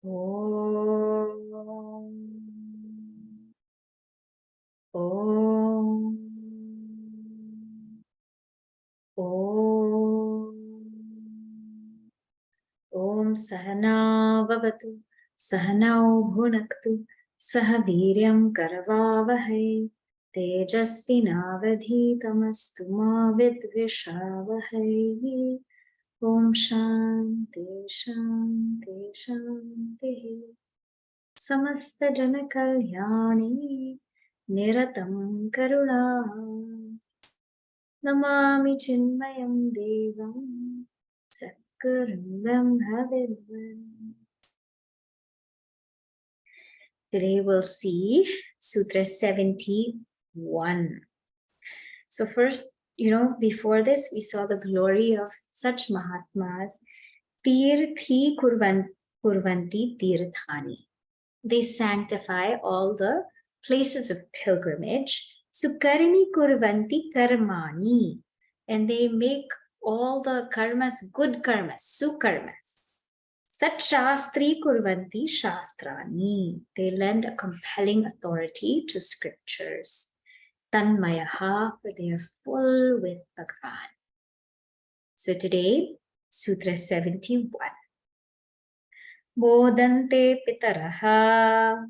Om. Om. Om. Om Sahana Vavatu Sahanau Bhunaktu Sah Viryam Karavavahai Tejasvinavadhitamastu ma vidvishavahai. Om Shanti Shanti Shanti. Samasta Jana Kalyani Niratam Karuna Namami Chinmayam Devam Satgurum Brahmavidvam. Today we'll see Sutra 71. So first, before this, we saw the glory of such Mahatmas. Tirthi kurvanti tirthani. They sanctify all the places of pilgrimage. Sukarmi kurvanti karmani. And they make all the karmas good karmas, sukarmas. Sat shastri kurvanti shastrani. They lend a compelling authority to scriptures. Tanmayaha, for they are full with Bhagavan. So today, Sutra 71. Bodante pitaraha,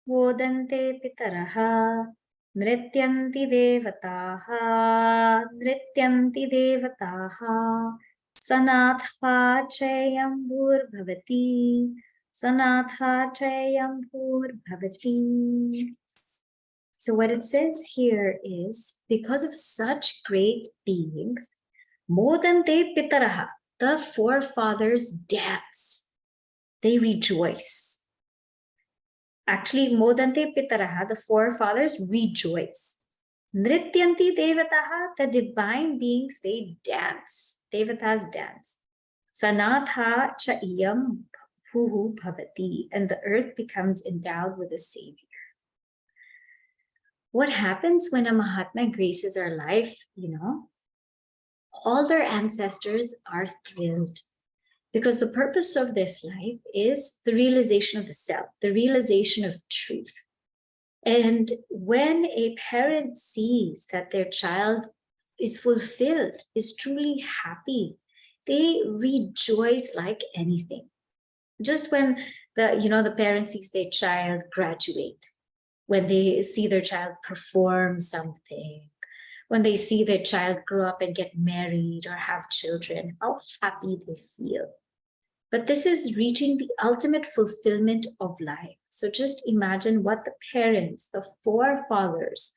bodante pitaraha, nrityanti devataha, nrityanti devataha, sanatha chayam bhurбhavati, sanatha chayam bhurбhavati. So what it says here is, because of such great beings, modante pitaraha, the forefathers dance, they rejoice. Actually, modante pitaraha, the forefathers rejoice. Nrityanti devataha, the divine beings, they dance. Devatas dance. Sanatha cha iyam bhuhu bhavati, and the earth becomes endowed with a savior. What happens when a Mahatma graces our life, all their ancestors are thrilled, because the purpose of this life is the realization of the self, the realization of truth. And when a parent sees that their child is fulfilled, is truly happy, they rejoice like anything. Just when the parent sees their child graduate, when they see their child perform something, when they see their child grow up and get married or have children, how happy they feel. But this is reaching the ultimate fulfillment of life. So just imagine what the parents, the forefathers,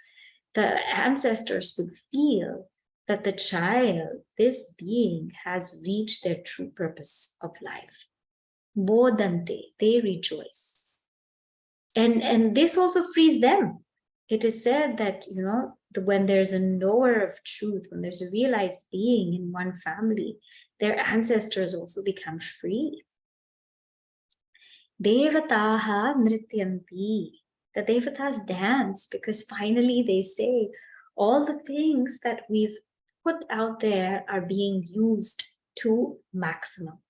the ancestors would feel that the child, this being, has reached their true purpose of life. Bodante, they rejoice. And this also frees them. It is said that, when there's a knower of truth, when there's a realized being in one family, their ancestors also become free. Devataha nrityanti. The devatas dance because finally they say all the things that we've put out there are being used to maximum.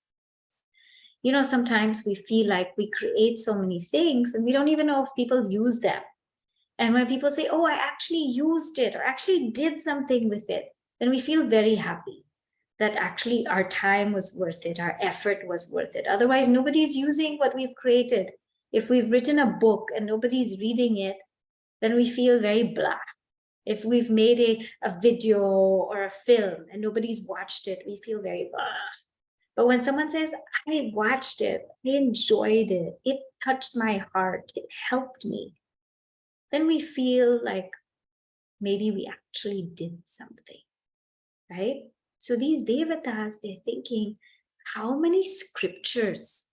Sometimes we feel like we create so many things and we don't even know if people use them. And when people say, oh, I actually used it or actually did something with it, then we feel very happy that actually our time was worth it, our effort was worth it. Otherwise, nobody's using what we've created. If we've written a book and nobody's reading it, then we feel very blah. If we've made a video or a film and nobody's watched it, we feel very blah. But when someone says, I watched it, I enjoyed it, it touched my heart, it helped me, then we feel like maybe we actually did something, right? So these devatas, they're thinking, how many scriptures,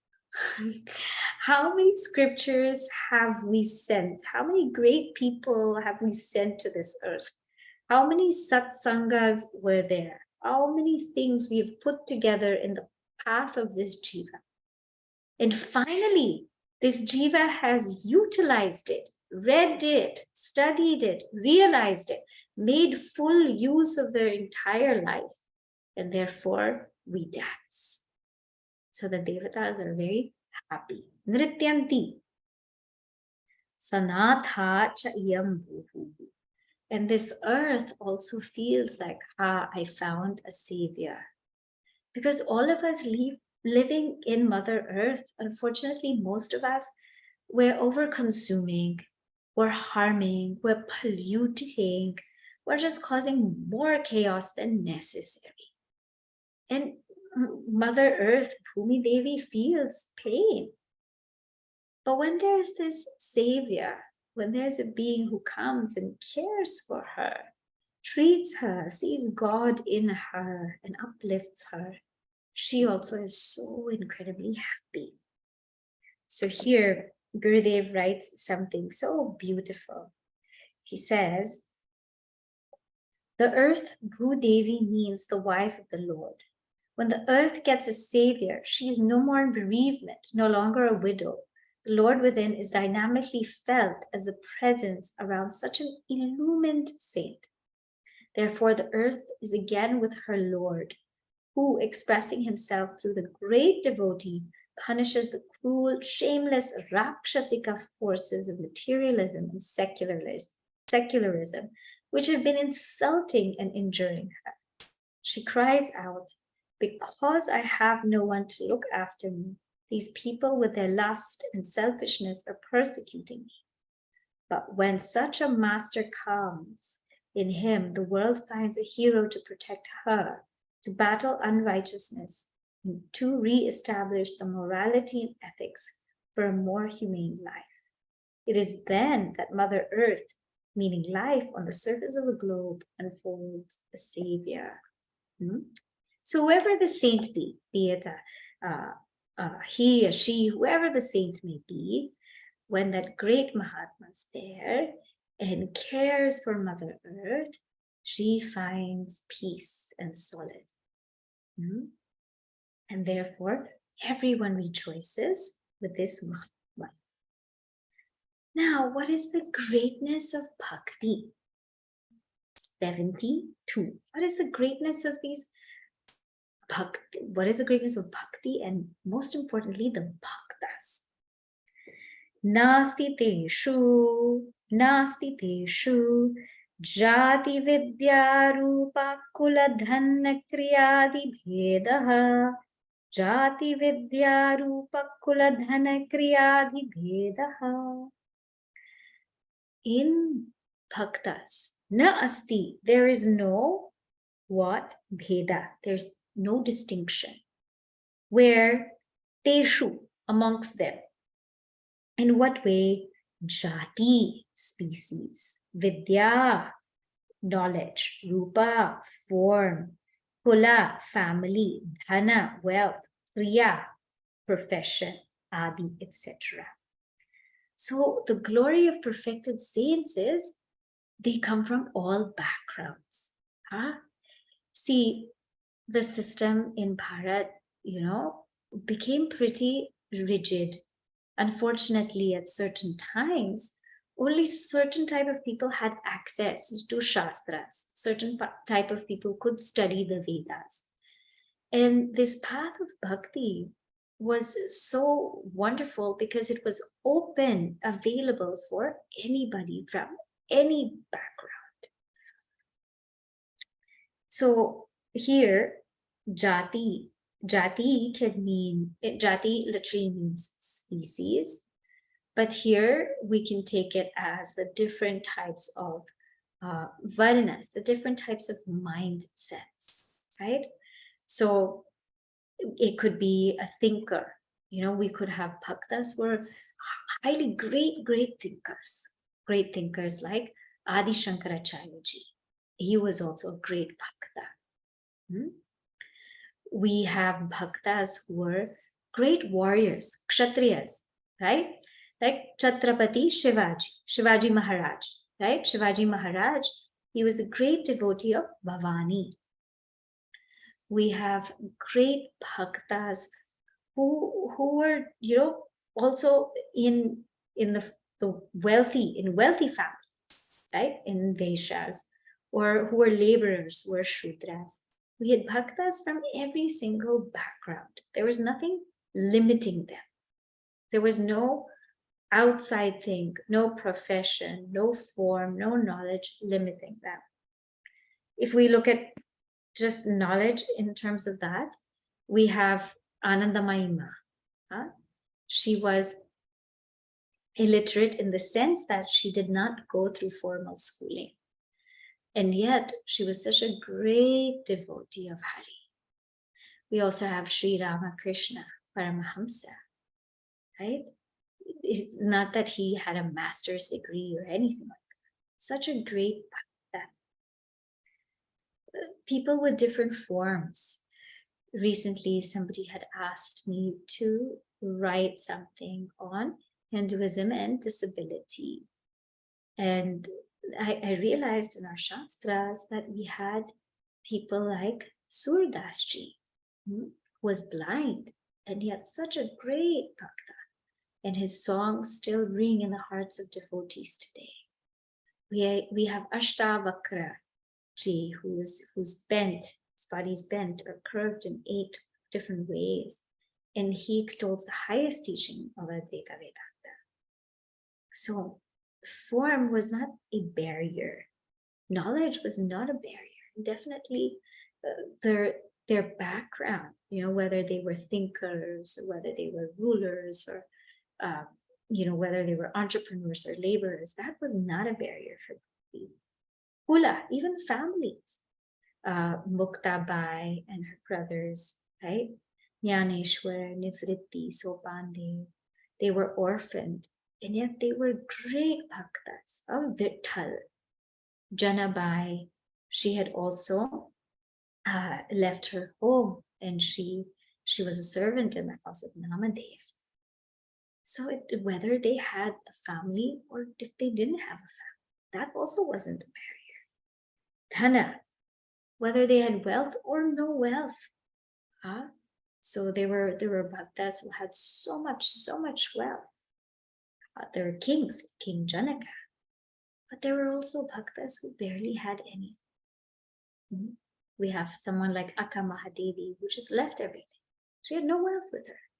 how many scriptures have we sent? How many great people have we sent to this earth? How many satsangas were there? How many things we've put together in the path of this jiva? And finally, this jiva has utilized it, read it, studied it, realized it, made full use of their entire life. And therefore, we dance. So the devatas are very happy. Nrityanti. Sanatha cha iyam bhuhu. And this earth also feels like, I found a savior. Because all of us living in Mother Earth, unfortunately, most of us, we're over-consuming, we're harming, we're polluting, we're just causing more chaos than necessary. And Mother Earth, Bhumi Devi, feels pain. But when there's this savior, when there's a being who comes and cares for her, treats her, sees God in her, and uplifts her, she also is so incredibly happy. So here, Gurudev writes something so beautiful. He says, the earth, Bhudevi, means the wife of the Lord. When the earth gets a savior, she is no more in bereavement, no longer a widow. The Lord within is dynamically felt as a presence around such an illumined saint. Therefore, the earth is again with her Lord, who, expressing himself through the great devotee, punishes the cruel, shameless, rakshasika forces of materialism and secularism, which have been insulting and injuring her. She cries out, because I have no one to look after me, these people with their lust and selfishness are persecuting me. But when such a master comes, in him the world finds a hero to protect her, to battle unrighteousness, and to re-establish the morality and ethics for a more humane life. It is then that Mother Earth, meaning life on the surface of the globe, unfolds a savior. So whoever the saint be it he or she, whoever the saint may be, when that great Mahatma is there and cares for Mother Earth, she finds peace and solace. And therefore, everyone rejoices with this Mahatma. Now, what is the greatness of Bhakti? 72. What is the greatness of these Bhakti? What is the greatness of Bhakti? And most importantly, the Bhaktas. Nasti teshu jati vidya rupa kula dhanna kriyadi bhedaha. Jati vidya rupa kula dhanna kriyadi bhedaha. In Bhaktas, na asti, there is no what? Bheda. There's no distinction. Where teshu, amongst them. In what way? Jati, species. Vidya, knowledge. Rupa, form. Kula, family. Dhana, wealth. Kriya, profession. Adi, etc. So the glory of perfected saints is they come from all backgrounds. See, the system in Bharat, became pretty rigid. Unfortunately, at certain times, only certain type of people had access to Shastras. Certain type of people could study the Vedas. And this path of Bhakti was so wonderful because it was open, available for anybody from any background. So here, jati can mean, jati literally means species, but here we can take it as the different types of varnas, the different types of mindsets, right? So it could be a thinker. We could have bhaktas who are highly great thinkers like Adi Shankaracharya ji. He was also a great bhakta. We have bhaktas who were great warriors, kshatriyas, right? Like Chhatrapati Shivaji Maharaj, right? Shivaji Maharaj, he was a great devotee of Bhavani. We have great bhaktas who were, also in the wealthy families, right? In Vaishyas, or who were laborers, who were Shudras. We had bhaktas from every single background. There was nothing limiting them. There was no outside thing, no profession, no form, no knowledge limiting them. If we look at just knowledge in terms of that, we have Anandamayi Ma. She was illiterate in the sense that she did not go through formal schooling. And yet she was such a great devotee of Hari. We also have Sri Ramakrishna Paramahamsa, right? It's not that he had a master's degree or anything like that. Such a great bhakta. People with different forms. Recently, somebody had asked me to write something on Hinduism and disability. And I realized in our Shastras that we had people like Surdasji, who was blind and yet such a great bhakta. And his songs still ring in the hearts of devotees today. We have Ashtavakra Ji, who's bent, his body's bent or curved in 8 different ways. And he extols the highest teaching of Advaita Vedanta. So form was not a barrier. Knowledge was not a barrier. Definitely their background, whether they were thinkers, or whether they were rulers, or whether they were entrepreneurs or laborers, that was not a barrier for people. Kula, even families. Muktabai and her brothers, right? Jnaneshwar, Nivritti, Sopande, they were orphaned, and yet they were great bhaktas of Vitthal. Janabai, she had also left her home, and she was a servant in the house of Namadev. So whether they had a family or if they didn't have a family, that also wasn't a barrier. Dhana, whether they had wealth or no wealth. So there were bhaktas who had so much wealth. There were kings, King Janaka, but there were also bhaktas who barely had any. We have someone like Akka Mahadevi, who just left everything. She had no wealth with her,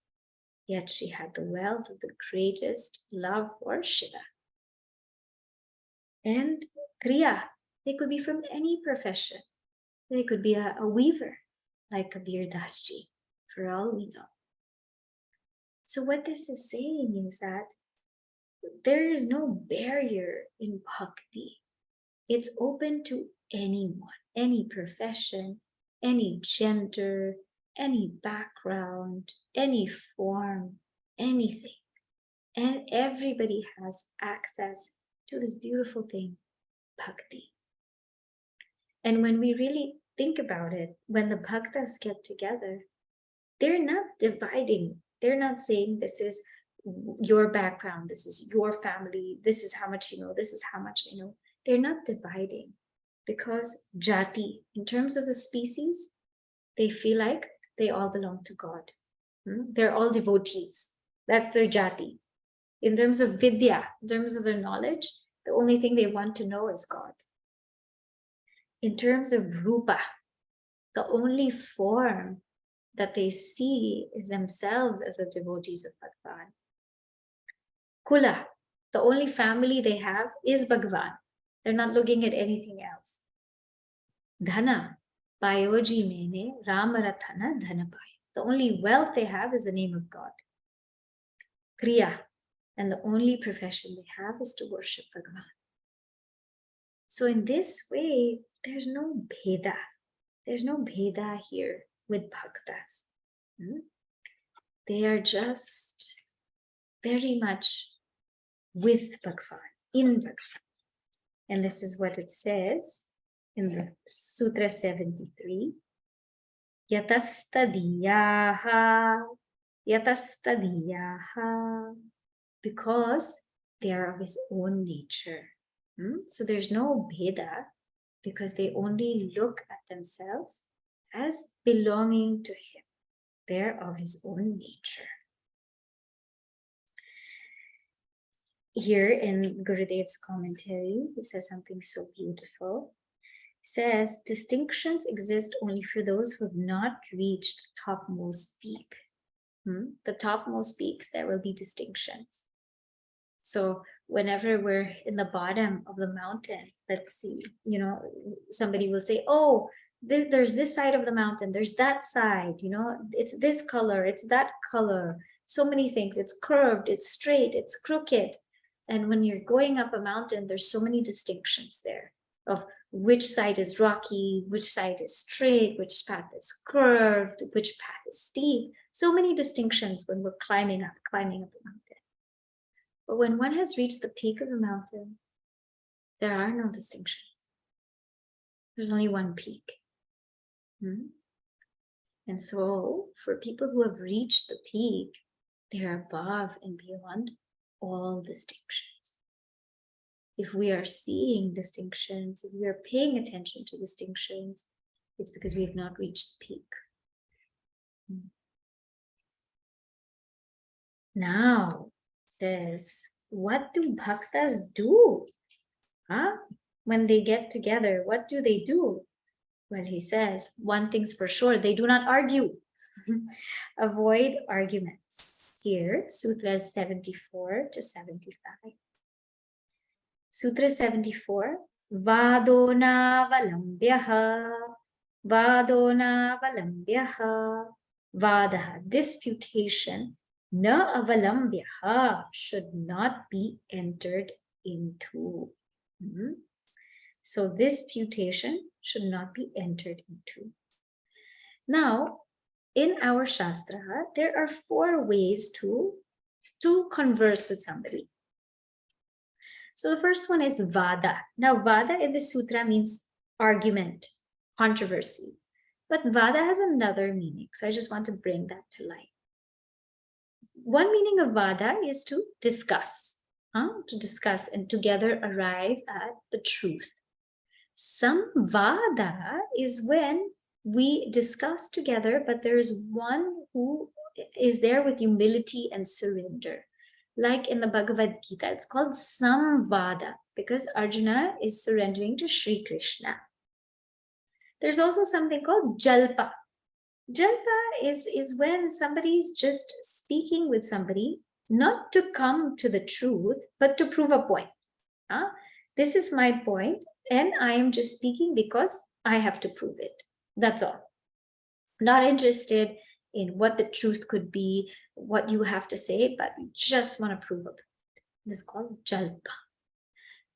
yet she had the wealth of the greatest love for Shiva. And Kriya, they could be from any profession. They could be a weaver, like Kabir Dasji, for all we know. So what this is saying is that there is no barrier in bhakti. It's open to anyone, any profession, any gender, any background, any form, anything. And everybody has access to this beautiful thing, bhakti. And when we really think about it, when the bhaktas get together, they're not dividing. They're not saying this is your background, this is your family, this is how much you know, this is how much I know. They're not dividing, because jati, in terms of the species, they feel like they all belong to God. They're all devotees. That's their jati. In terms of vidya, in terms of their knowledge, the only thing they want to know is God. In terms of rupa, the only form that they see is themselves as the devotees of Bhagavan. Kula, the only family they have is Bhagavan. They're not looking at anything else. Dhana, payoji mene Ramarathana Dhanapai. The only wealth they have is the name of God. Kriya, and the only profession they have is to worship Bhagavan. So in this way, there's no bheda. There's no bheda here with bhaktas. They are just very much with Bhagavan, in Bhagavan. And this is what it says in the Sutra 73. Yatastadiyaha, yatastadiyaha, because they are of his own nature. So there's no bheda, because they only look at themselves as belonging to him. They're of his own nature. Here in Gurudev's commentary, he says something so beautiful. He says, distinctions exist only for those who have not reached the topmost peak. The topmost peaks, there will be distinctions. So whenever we're in the bottom of the mountain, let's see, somebody will say, oh, there's this side of the mountain, there's that side, it's this color, it's that color, so many things, it's curved, it's straight, it's crooked. And when you're going up a mountain, there's so many distinctions there of which side is rocky, which side is straight, which path is curved, which path is steep. So many distinctions when we're climbing up the mountain. But when one has reached the peak of the mountain, there are no distinctions. There's only one peak. And so for people who have reached the peak, they are above and beyond all distinctions. If we are seeing distinctions, if we are paying attention to distinctions, it's because we have not reached the peak. Now, says, what do bhaktas do? When they get together, what do they do? Well, he says, one thing's for sure, they do not argue. Avoid arguments. Here, Sutras 74 to 75. Sutra 74, Vadonavallambhyaha, Vadonavallambhyaha, Vadaha, disputation, na avallambhyaha, should not be entered into. So disputation should not be entered into. Now, in our Shastra, there are 4 ways to converse with somebody. So the first one is Vada. Now, Vada in the Sutra means argument, controversy. But Vada has another meaning. So I just want to bring that to light. One meaning of Vada is to discuss and together arrive at the truth. Samvada is when we discuss together, but there is one who is there with humility and surrender. Like in the Bhagavad Gita, it's called Samvada because Arjuna is surrendering to Sri Krishna. There's also something called Jalpa. Jalpa is when somebody is just speaking with somebody, not to come to the truth, but to prove a point. This is my point, and I am just speaking because I have to prove it. That's all. Not interested in what the truth could be, what you have to say, but you just want to prove it. This is called Jalpa.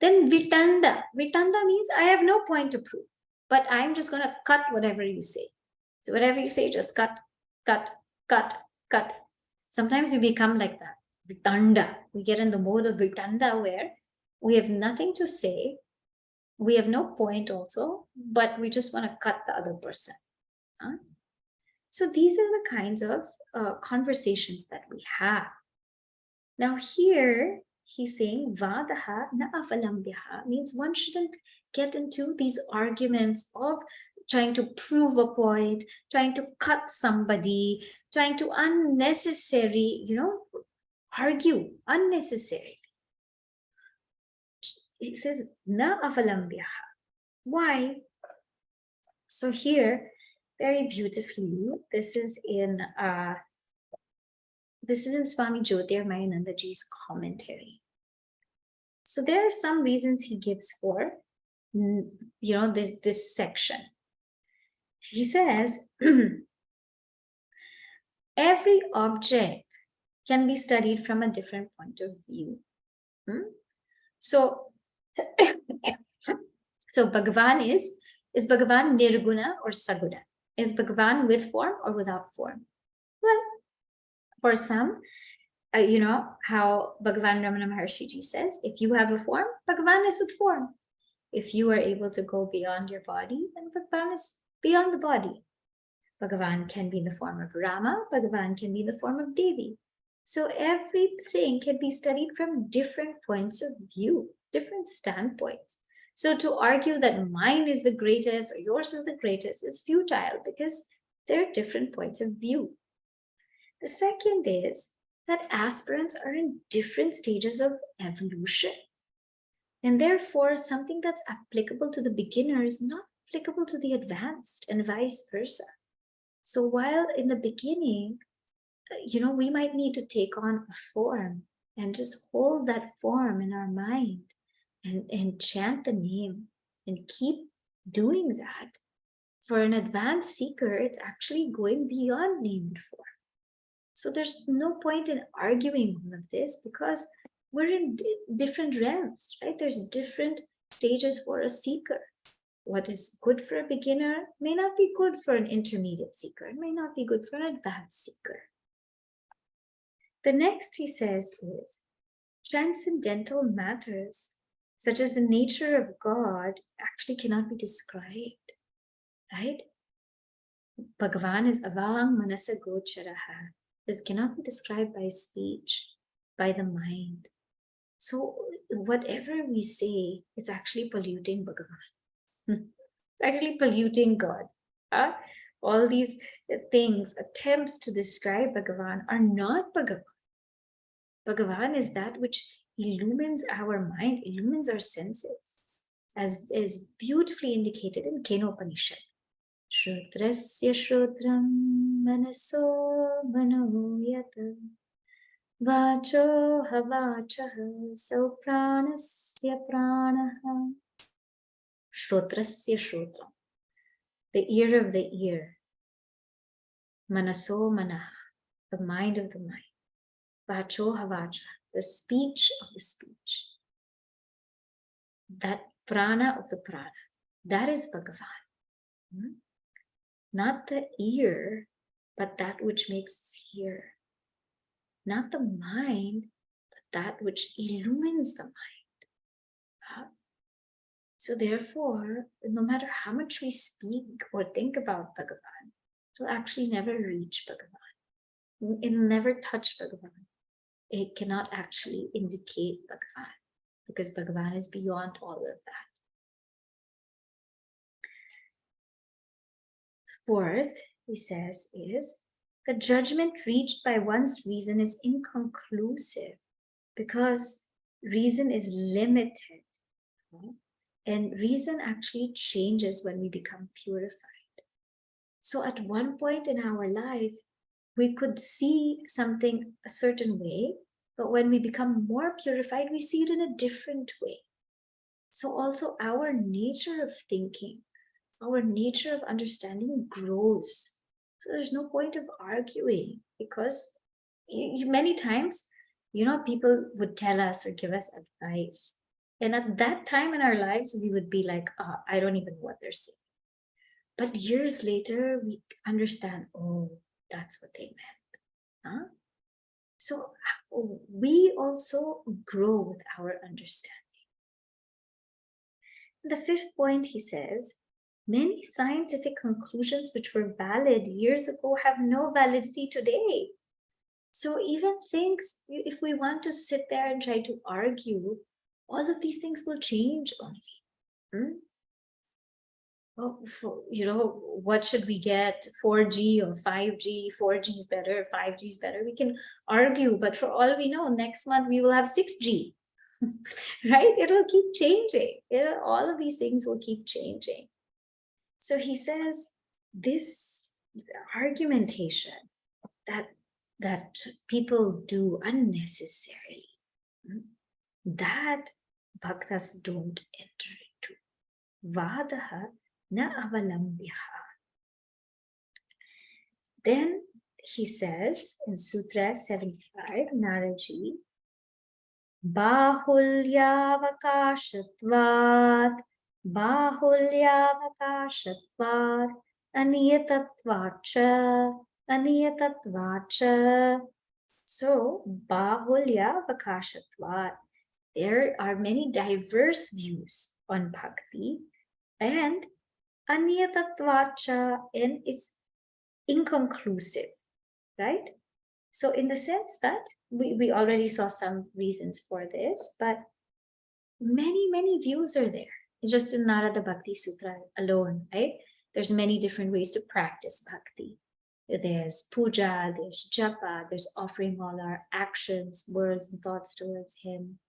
Then Vitanda. Vitanda means I have no point to prove, but I'm just going to cut whatever you say. So whatever you say, just cut, cut, cut, cut. Sometimes we become like that. Vitanda. We get in the mode of Vitanda where we have nothing to say. We have no point also, but we just want to cut the other person. So these are the kinds of conversations that we have. Now here, he's saying, Vadaha na avallambhyaha means one shouldn't get into these arguments of trying to prove a point, trying to cut somebody, trying to unnecessary, argue unnecessarily. It says, na avallambhyaha. Why? So here, very beautifully, this is in Swami Jyotirmayanandaji's commentary. So there are some reasons he gives for, this section. He says, every object can be studied from a different point of view. So Bhagavan is Bhagavan nirguna or saguna? Is Bhagavan with form or without form? Well, for some, how Bhagavan Ramana Maharshiji says, if you have a form, Bhagavan is with form. If you are able to go beyond your body, then Bhagavan is beyond the body. Bhagavan can be in the form of Rama, Bhagavan can be in the form of Devi. So everything can be studied from different points of view, different standpoints. So to argue that mine is the greatest or yours is the greatest is futile because there are different points of view. The second is that aspirants are in different stages of evolution. And therefore, something that's applicable to the beginner is not applicable to the advanced and vice versa. So while in the beginning, we might need to take on a form and just hold that form in our mind and chant the name and keep doing that. For an advanced seeker, it's actually going beyond name and form. So there's no point in arguing all of this, because we're in different realms, right? There's different stages for a seeker. What is good for a beginner may not be good for an intermediate seeker. It may not be good for an advanced seeker. The next he says is, transcendental matters, such as the nature of God, actually cannot be described, right? Bhagavan is avang manasa gocharaha. This cannot be described by speech, by the mind. So whatever we say, it's actually polluting Bhagavan. It's actually polluting God. All these things, attempts to describe Bhagavan, are not Bhagavan. Bhagavan is that which illumines our mind, illumines our senses, as is beautifully indicated in Kenopanishad. Shrutrasya shrutram manaso manoyata vacho havachaha so pranasya pranaha. Shrutrasya shrutram, the ear of the ear. Manaso manaha, the mind of the mind. Vacho havacha, the speech of the speech. That prana of the prana, that is Bhagavan. Not the ear, but that which makes us hear. Not the mind, but that which illumines the mind. So therefore, no matter how much we speak or think about Bhagavan, it will actually never reach Bhagavan. It will never touch Bhagavan. It cannot actually indicate Bhagavan, because Bhagavan is beyond all of that. Fourth, he says, is the judgment reached by one's reason is inconclusive, because reason is limited. And reason actually changes when we become purified. So at one point in our life, we could see something a certain way, but when we become more purified, we see it in a different way. So also our nature of thinking, our nature of understanding grows. So there's no point of arguing, because many times, people would tell us or give us advice. And at that time in our lives, we would be like, I don't even know what they're saying. But years later, we understand, oh, that's what they meant. So we also grow with our understanding. The fifth point, he says, many scientific conclusions which were valid years ago have no validity today. So even things, if we want to sit there and try to argue, all of these things will change only. Well, what should we get? 4G or 5G? 4G is better, 5G is better. We can argue, but for all we know, next month we will have 6G, right? It will keep changing. All of these things will keep changing. So he says, this argumentation that people do unnecessarily, that bhaktas don't enter into. Vadaha na avalambyaha. Then he says in Sutra 75, Naraji, bahulyavakashatvat, aniyatatvacha. So, bahulyavakashatvat, there are many diverse views on bhakti, and aniyatatvacha, and it's inconclusive, right? So in the sense that we already saw some reasons for this, but many views are there. Just in Narada Bhakti Sutra alone, right? There's many different ways to practice bhakti. There's puja, there's japa, there's offering all our actions, words, and thoughts towards him.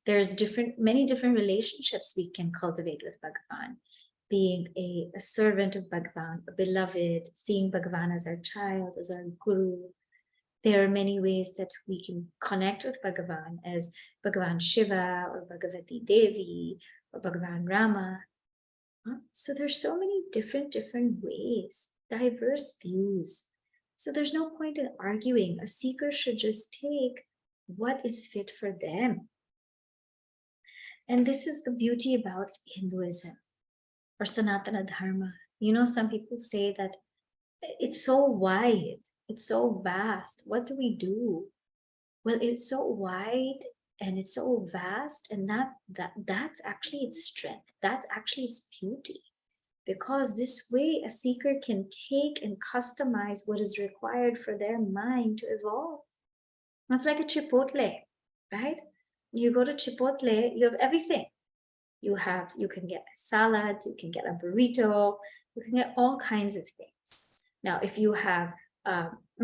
There's many different relationships we can cultivate with Bhagavan. Being a servant of Bhagavan, a beloved, seeing Bhagavan as our child, as our guru, There are many ways that we can connect with Bhagavan as Bhagavan Shiva or Bhagavati Devi or Bhagavan Rama. So there's so many different ways, diverse views. So there's no point in arguing. A seeker should just take what is fit for them. And this is the beauty about Hinduism or Sanatana Dharma. You know, some people say that it's so wide, it's so vast. What do we do? Well, it's so wide and it's so vast, and that's actually its strength. That's actually its beauty. Because this way a seeker can take and customize what is required for their mind to evolve. It's like a Chipotle, right? You go to Chipotle, you have everything. You can get a salad, you can get a burrito, you can get all kinds of things. Now, if you have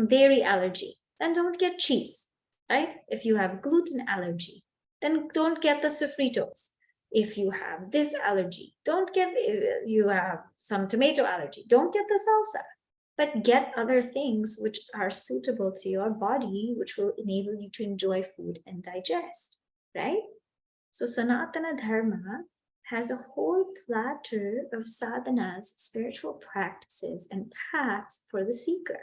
dairy allergy, then don't get cheese, right? If you have gluten allergy, then don't get the sofritos. If you have this allergy, you have some tomato allergy, don't get the salsa, but get other things which are suitable to your body, which will enable you to enjoy food and digest, right? So Sanatana Dharma has a whole platter of sadhanas, spiritual practices, and paths for the seeker.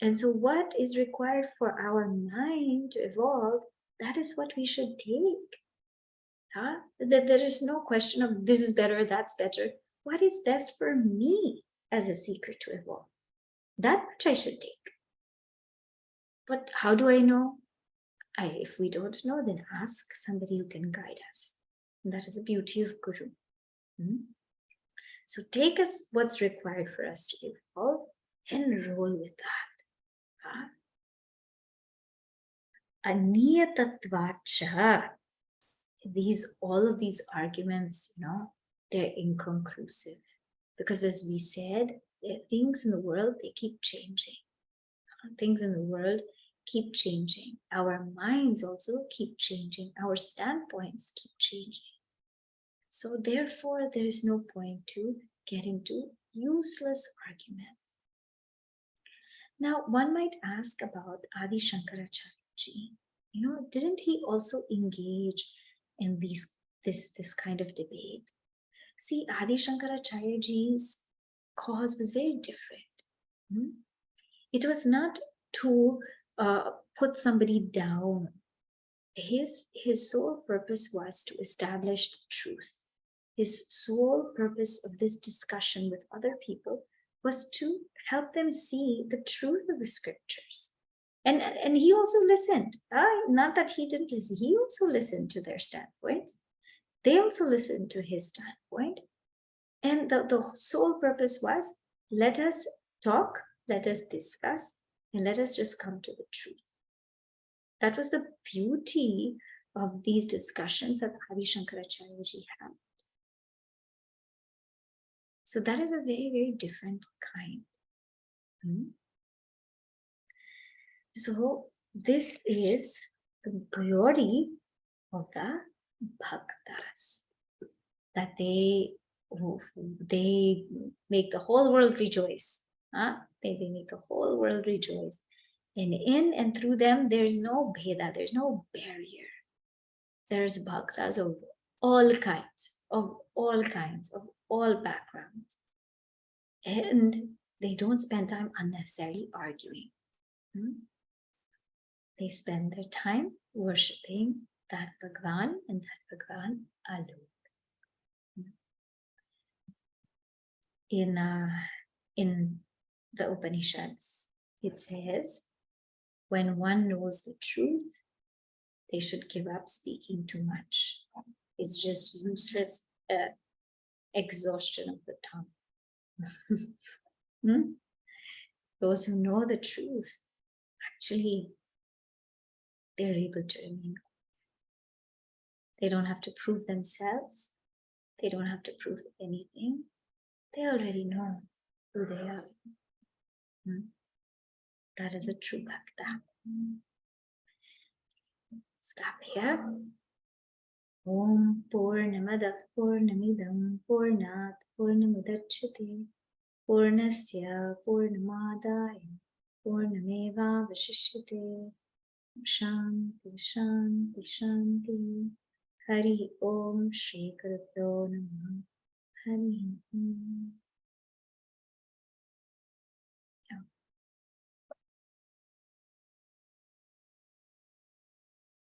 And so what is required for our mind to evolve, that is what we should take. That there is no question of this is better, that's better. What is best for me as a seeker to evolve? That much I should take. But how do I know? If we don't know, then ask somebody who can guide us. And that is the beauty of Guru. So take us what's required for us to evolve and roll with that. Aniyatatvacha. All of these arguments, they're inconclusive. Because as we said, things in the world, they keep changing. Things in the world keep changing. Our minds also keep changing. Our standpoints keep changing. So therefore, there is no point to get into useless arguments. Now, one might ask about Adi Shankaracharya ji. Didn't he also engage in this kind of debate? See, Adi Shankaracharya ji's cause was very different. It was not to put somebody down. His sole purpose was to establish the truth. His sole purpose of this discussion with other people was to help them see the truth of the scriptures. And he also listened. Not that he didn't listen. He also listened to their standpoints. They also listened to his standpoint. And the sole purpose was, let us talk, let us discuss, and let us just come to the truth. That was the beauty of these discussions that Adi Shankaracharya ji had. So that is a very, very different kind. So this is the glory of the bhaktas, that they make the whole world rejoice. They make the whole world rejoice. And in and through them, there's no bheda, there's no barrier. There's bhaktas of all kinds, of all backgrounds. And they don't spend time unnecessarily arguing. They spend their time worshipping that Bhagwan and that Bhagwan alone. In the Upanishads, it says, when one knows the truth, they should give up speaking too much. It's just useless exhaustion of the tongue. Those who know the truth, actually, they're able to remain. They don't have to prove themselves. They don't have to prove anything. They already know who they are. That is a true bhakta. Stop here. Om Purnamadav Purnamidam Purnat Purnamudachyate Purnasya Purnamadaya Purnameva Vashishyate. Shanti, Shanti, Shanti. Hari Om Shri Gurubhyo Namaha. Hari Om.